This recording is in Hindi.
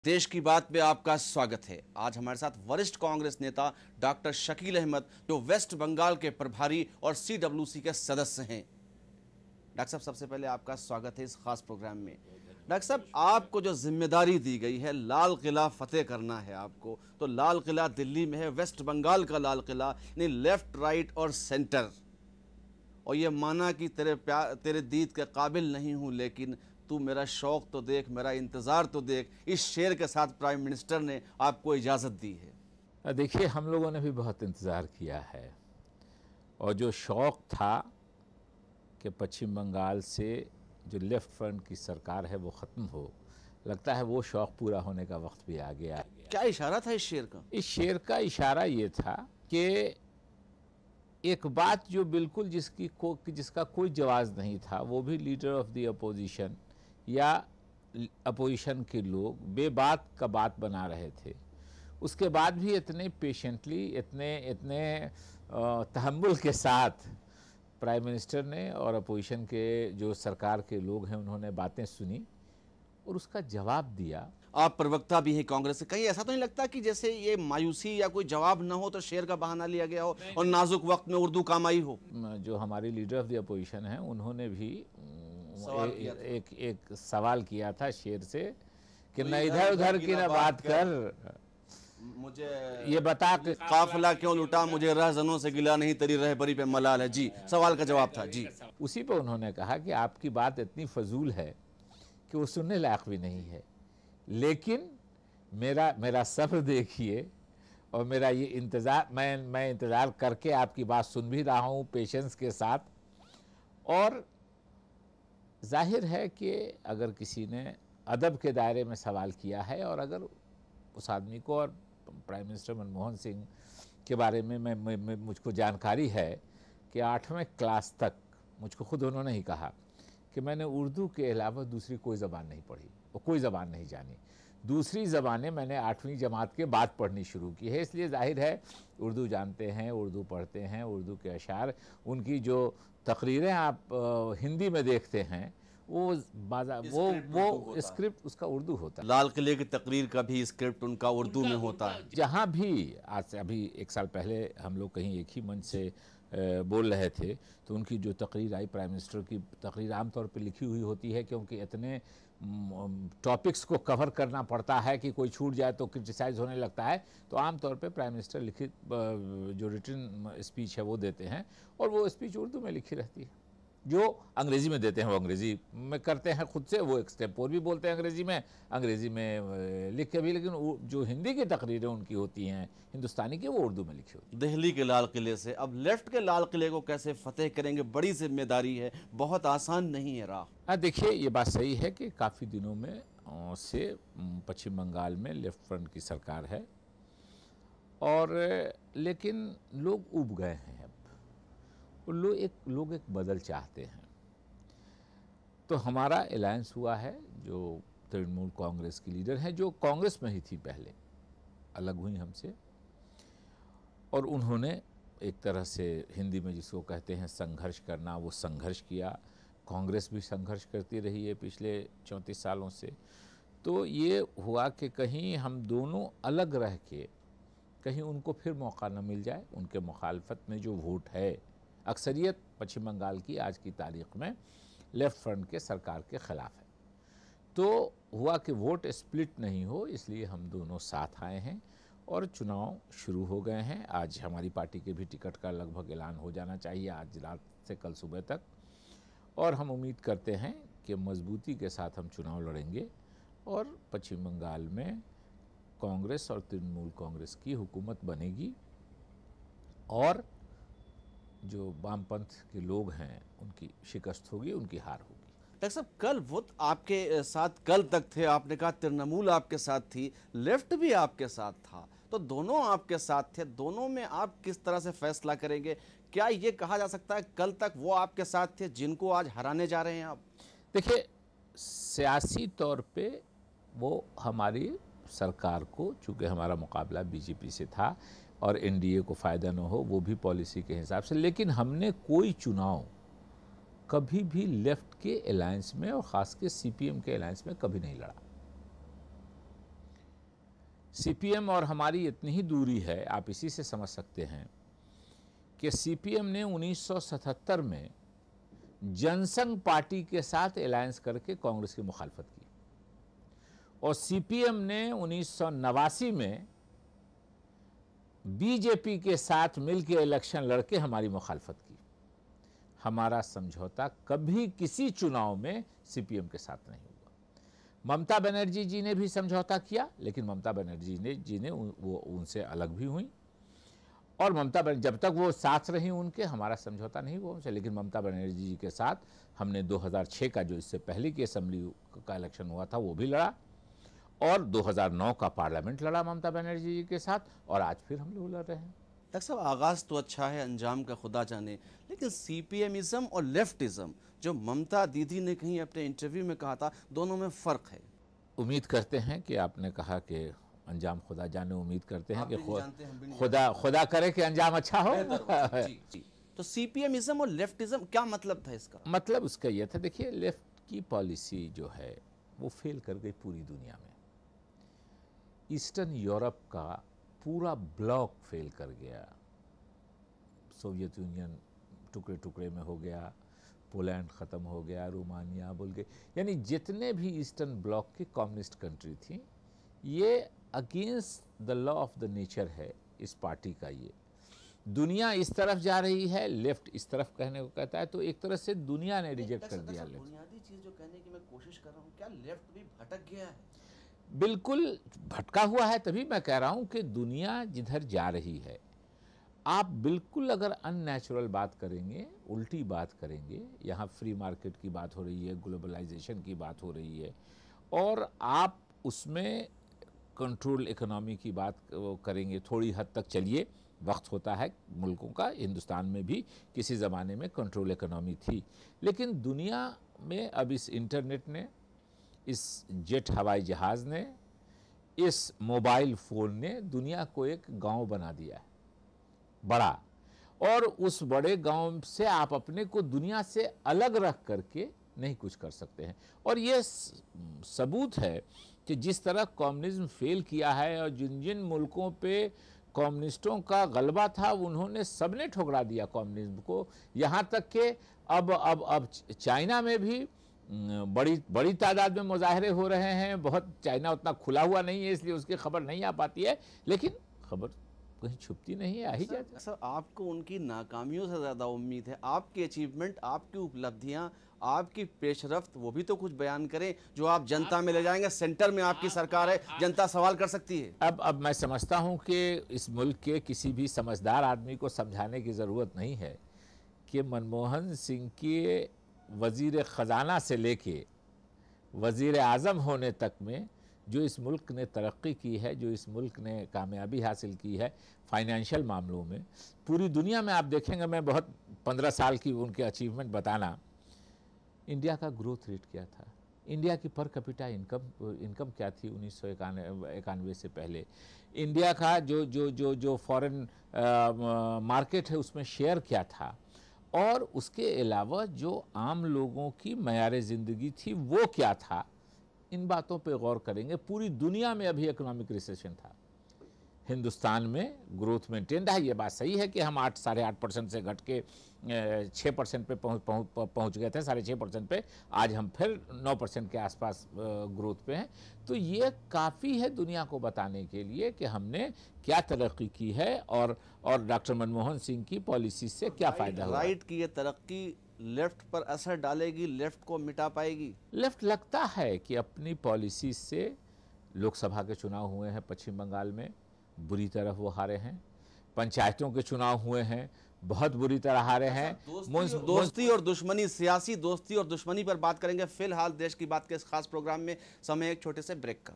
देश की बात में आपका स्वागत है। आज हमारे साथ वरिष्ठ कांग्रेस नेता डॉक्टर शकील अहमद, जो वेस्ट बंगाल के प्रभारी और CWC के सदस्य हैं। डॉक्टर साहब, सबसे पहले आपका स्वागत है इस खास प्रोग्राम में। डॉक्टर साहब, आपको जो जिम्मेदारी दी गई है लाल किला फतेह करना है आपको, तो लाल किला दिल्ली में है, वेस्ट बंगाल का लाल किला, यानी लेफ्ट, राइट और सेंटर। और ये माना कि तेरे दीद के काबिल नहीं हूं, लेकिन तू मेरा शौक तो देख, मेरा इंतज़ार तो देख, इस शेर के साथ प्राइम मिनिस्टर ने आपको इजाज़त दी है। देखिए, हम लोगों ने भी बहुत इंतज़ार किया है और जो शौक़ था कि पश्चिम बंगाल से जो लेफ़्ट फ्रंट की सरकार है वो ख़त्म हो, लगता है वो शौक़ पूरा होने का वक्त भी आ गया। क्या इशारा था इस शेर का? इस शेर का इशारा ये था कि एक बात जो बिल्कुल जिसका कोई जवाब नहीं था, वो भी लीडर ऑफ द अपोजिशन या अपोजिशन के लोग बेबात का बात बना रहे थे। उसके बाद भी इतने पेशेंटली, इतने तहम्मुल के साथ प्राइम मिनिस्टर ने और अपोजिशन के जो सरकार के लोग हैं उन्होंने बातें सुनी और उसका जवाब दिया। आप प्रवक्ता भी हैं कांग्रेस से, कहीं ऐसा तो नहीं लगता कि जैसे ये मायूसी या कोई जवाब न हो तो शेर का बहाना लिया गया हो और नाजुक वक्त में उर्दू काम आई हो? जो हमारी लीडर ऑफ द अपोजिशन हैं उन्होंने भी एक सवाल किया था शेर से कि न इधर उधर की न बात कर, मुझे ये बता कि काफिला क्यों लुटा, मुझे रहजनों से गिला नहीं, तेरी रहबरी पे मलाल है। जी, सवाल का जवाब था। जी, उसी पे उन्होंने कहा कि आपकी बात इतनी फजूल है कि वो सुनने लायक भी नहीं है, लेकिन मेरा सब्र देखिए और मेरा ये इंतज़ार, मैं इंतज़ार करके आपकी बात सुन भी रहा हूँ पेशेंस के साथ। और जाहिर है कि अगर किसी ने अदब के दायरे में सवाल किया है और अगर उस आदमी को, और प्राइम मिनिस्टर मनमोहन सिंह के बारे में मुझको जानकारी है कि 8वें क्लास तक मुझको खुद उन्होंने ही कहा कि मैंने उर्दू के अलावा दूसरी कोई ज़बान नहीं पढ़ी और कोई ज़बान नहीं जानी। दूसरी ज़बानें मैंने 8वीं जमात के बाद पढ़नी शुरू की है, इसलिए जाहिर है उर्दू जानते हैं, उर्दू पढ़ते हैं, उर्दू के अशार, उनकी जो तकरीरें आप हिंदी में देखते हैं वो स्क्रिप्ट उसका उर्दू होता है। लाल किले की तकरीर का भी स्क्रिप्ट उनका उर्दू में होता है। जहाँ भी आज से अभी 1 साल पहले हम लोग कहीं एक ही मंच से बोल रहे थे तो उनकी जो तकरीर आई, प्राइम मिनिस्टर की तकरीर आमतौर पे लिखी हुई होती है, क्योंकि इतने टॉपिक्स को कवर करना पड़ता है कि कोई छूट जाए तो क्रिटिसाइज़ होने लगता है। तो आमतौर पे प्राइम मिनिस्टर लिखित जो रिटन स्पीच है वो देते हैं और वो स्पीच उर्दू में लिखी रहती है। जो अंग्रेज़ी में देते हैं वो अंग्रेज़ी में करते हैं खुद से, वो एक्सटेम्पोर भी बोलते हैं अंग्रेज़ी में लिख के भी, लेकिन जो हिंदी की तकरीरें उनकी होती हैं हिंदुस्तानी की, वो उर्दू में लिखी होती है। दिल्ली के लाल किले से अब लेफ्ट के लाल किले को कैसे फतेह करेंगे? बड़ी जिम्मेदारी है, बहुत आसान नहीं है राह। देखिए, ये बात सही है कि काफ़ी दिनों में से पश्चिम बंगाल में लेफ्ट फ्रंट की सरकार है और लेकिन लोग ऊब गए हैं। अब लोग एक बदल चाहते हैं। तो हमारा अलायंस हुआ है, जो तृणमूल कांग्रेस की लीडर हैं, जो कांग्रेस में ही थी पहले, अलग हुई हमसे, और उन्होंने एक तरह से हिंदी में जिसको कहते हैं संघर्ष करना, वो संघर्ष किया। कांग्रेस भी संघर्ष करती रही है पिछले 34 सालों से। तो ये हुआ कि कहीं हम दोनों अलग रह के कहीं उनको फिर मौका न मिल जाए। उनके मुखालफत में जो वोट है, अक्सरियत पश्चिम बंगाल की आज की तारीख में लेफ़्ट फ्रंट के सरकार के ख़िलाफ़ है। तो हुआ कि वोट स्प्लिट नहीं हो, इसलिए हम दोनों साथ आए हैं और चुनाव शुरू हो गए हैं। आज हमारी पार्टी के भी टिकट का लगभग ऐलान हो जाना चाहिए, आज रात से कल सुबह तक, और हम उम्मीद करते हैं कि मजबूती के साथ हम चुनाव लड़ेंगे और पश्चिम बंगाल में कांग्रेस और तृणमूल कांग्रेस की हुकूमत बनेगी और जो वामपंथ के लोग हैं उनकी शिकस्त होगी, उनकी हार होगी। डॉक्टर साहब, कल वो आपके साथ कल तक थे, आपने कहा तृणमूल आपके साथ थी, लेफ्ट भी आपके साथ था, तो दोनों आपके साथ थे, दोनों में आप किस तरह से फैसला करेंगे? क्या ये कहा जा सकता है कल तक वो आपके साथ थे जिनको आज हराने जा रहे हैं आप? देखिए, सियासी तौर पे वो हमारी सरकार को, चूँकि हमारा मुकाबला बीजेपी से था और एनडीए को फ़ायदा न हो, वो भी पॉलिसी के हिसाब से, लेकिन हमने कोई चुनाव कभी भी लेफ्ट के अलायंस में और ख़ास के सीपीएम के अलायंस में कभी नहीं लड़ा। सीपीएम और हमारी इतनी ही दूरी है, आप इसी से समझ सकते हैं कि सीपीएम ने 1977 में जनसंघ पार्टी के साथ अलायंस करके कांग्रेस की मुखालफत की और सीपीएम ने 1989 में बीजेपी के साथ मिलकर इलेक्शन लड़के हमारी मुखालफत की। हमारा समझौता कभी किसी चुनाव में सीपीएम के साथ नहीं हुआ। ममता बनर्जी जी ने भी समझौता किया, लेकिन ममता बनर्जी जी ने वो उनसे अलग भी हुई और ममता बनर्जी जब तक वो साथ रही उनके, हमारा समझौता नहीं हुआ उनसे। लेकिन ममता बनर्जी जी के साथ हमने 2006 का, जो इससे पहले की असेंबली का इलेक्शन हुआ था, वो भी लड़ा और 2009 का पार्लियामेंट लड़ा ममता बनर्जी जी के साथ और आज फिर हम लोग लड़ रहे हैं। डॉक्टर साहब, आगाज तो अच्छा है, अंजाम का खुदा जाने, लेकिन सीपीएमिज्म और लेफ्टिज्म जो ममता दीदी ने कहीं अपने इंटरव्यू में कहा था, दोनों में फर्क है। उम्मीद करते हैं कि आपने कहा कि अंजाम खुदा जाने, उम्मीद करते हैं कि खुदा करे कि अंजाम अच्छा हो। जी, जी। तो सीपीएमिज्म और लेफ्टिज्म क्या मतलब था इसका? मतलब उसका यह था, देखिए, लेफ्ट की पॉलिसी जो है वो फेल कर गई पूरी दुनिया में। ईस्टर्न यूरोप का पूरा ब्लॉक फेल कर गया, सोवियत यूनियन टुकड़े टुकड़े में हो गया, पोलैंड ख़त्म हो गया, रोमानिया, बुल्गारिया, यानी जितने भी ईस्टर्न ब्लॉक की कम्युनिस्ट कंट्री थी, ये against the law of the nature है इस पार्टी का। ये दुनिया इस तरफ जा रही है, लेफ्ट इस तरफ कहने को कहता है, तो एक तरह से दुनिया ने रिजेक्ट कर दिया। बुनियादी चीज जो कहने की मैं कोशिश कर रहा हूँ, क्या लेफ्ट भी भटक गया है? बिल्कुल भटका हुआ है, तभी मैं कह रहा हूं कि दुनिया जिधर जा रही है, आप बिल्कुल अगर अननेचुरल बात करेंगे, उल्टी बात करेंगे, यहाँ फ्री मार्केट की बात हो रही है, ग्लोबलाइजेशन की बात हो रही है, और आप उसमें कंट्रोल इकोनॉमी की बात करेंगे, थोड़ी हद तक चलिए, वक्त होता है मुल्कों का, हिंदुस्तान में भी किसी ज़माने में कंट्रोल इकोनॉमी थी, लेकिन दुनिया में अब इस इंटरनेट ने, इस जेट हवाई जहाज़ ने, इस मोबाइल फ़ोन ने दुनिया को एक गांव बना दिया है बड़ा, और उस बड़े गांव से आप अपने को दुनिया से अलग रख करके नहीं कुछ कर सकते हैं। और ये सबूत है कि जिस तरह कम्युनिज्म फेल किया है और जिन जिन मुल्कों पे कम्युनिस्टों का गलबा था, उन्होंने सबने ठुकरा दिया कम्युनिज्म को, यहाँ तक कि अब चाइना में भी बड़ी तादाद में मुजाहरे हो रहे हैं। बहुत, चाइना उतना खुला हुआ नहीं है, इसलिए उसकी खबर नहीं आ पाती है, लेकिन खबर कहीं छुपती नहीं है, आ ही जाती है। सर, आपको उनकी नाकामियों से ज़्यादा उम्मीद है। आपकी अचीवमेंट, आपकी उपलब्धियां, आपकी पेशरफ्त, वो भी तो कुछ बयान करें जो आप जनता में ले जाएंगे। सेंटर में आपकी सरकार है, जनता सवाल कर सकती है। अब मैं समझता हूं कि इस मुल्क के किसी भी समझदार आदमी को समझाने की ज़रूरत नहीं है कि मनमोहन सिंह के वज़ीर ख़जाना से लेके वज़ीर आज़म होने तक में जो इस मुल्क ने तरक्की की है, जो इस मुल्क ने कामयाबी हासिल की है फाइनेंशियल मामलों में, पूरी दुनिया में आप देखेंगे, मैं बहुत 15 साल की उनके अचीवमेंट बताना, इंडिया का ग्रोथ रेट क्या था, इंडिया की पर कैपिटा इनकम क्या थी 1991 से पहले, इंडिया का जो फॉरेन मार्केट है उसमें शेयर क्या था, और उसके अलावा जो आम लोगों की मयार ज़िंदगी थी वो क्या था। इन बातों पे गौर करेंगे। पूरी दुनिया में अभी इकोनॉमिक रिसेशन था, हिंदुस्तान में ग्रोथ मेंटेन रहा। ये बात सही है कि हम 8-8.5% से घट के 6% पे पहुंच गए थे, 6.5% पे, आज हम फिर 9% के आसपास ग्रोथ पे हैं। तो ये काफ़ी है दुनिया को बताने के लिए कि हमने क्या तरक्की की है और डॉक्टर मनमोहन सिंह की पॉलिसी से क्या फ़ायदा हुआ। राइट की ये तरक्की लेफ्ट पर असर डालेगी, लेफ्ट को मिटा पाएगी? लेफ्ट लगता है कि अपनी पॉलिसी से, लोकसभा के चुनाव हुए हैं पश्चिम बंगाल में, बुरी तरह वो हारे हैं, पंचायतों के चुनाव हुए हैं, बहुत बुरी तरह हारे हैं। दोस्ती और दुश्मनी, सियासी दोस्ती और दुश्मनी पर बात करेंगे फिलहाल देश की बात के इस खास प्रोग्राम में। समय एक छोटे से ब्रेक का।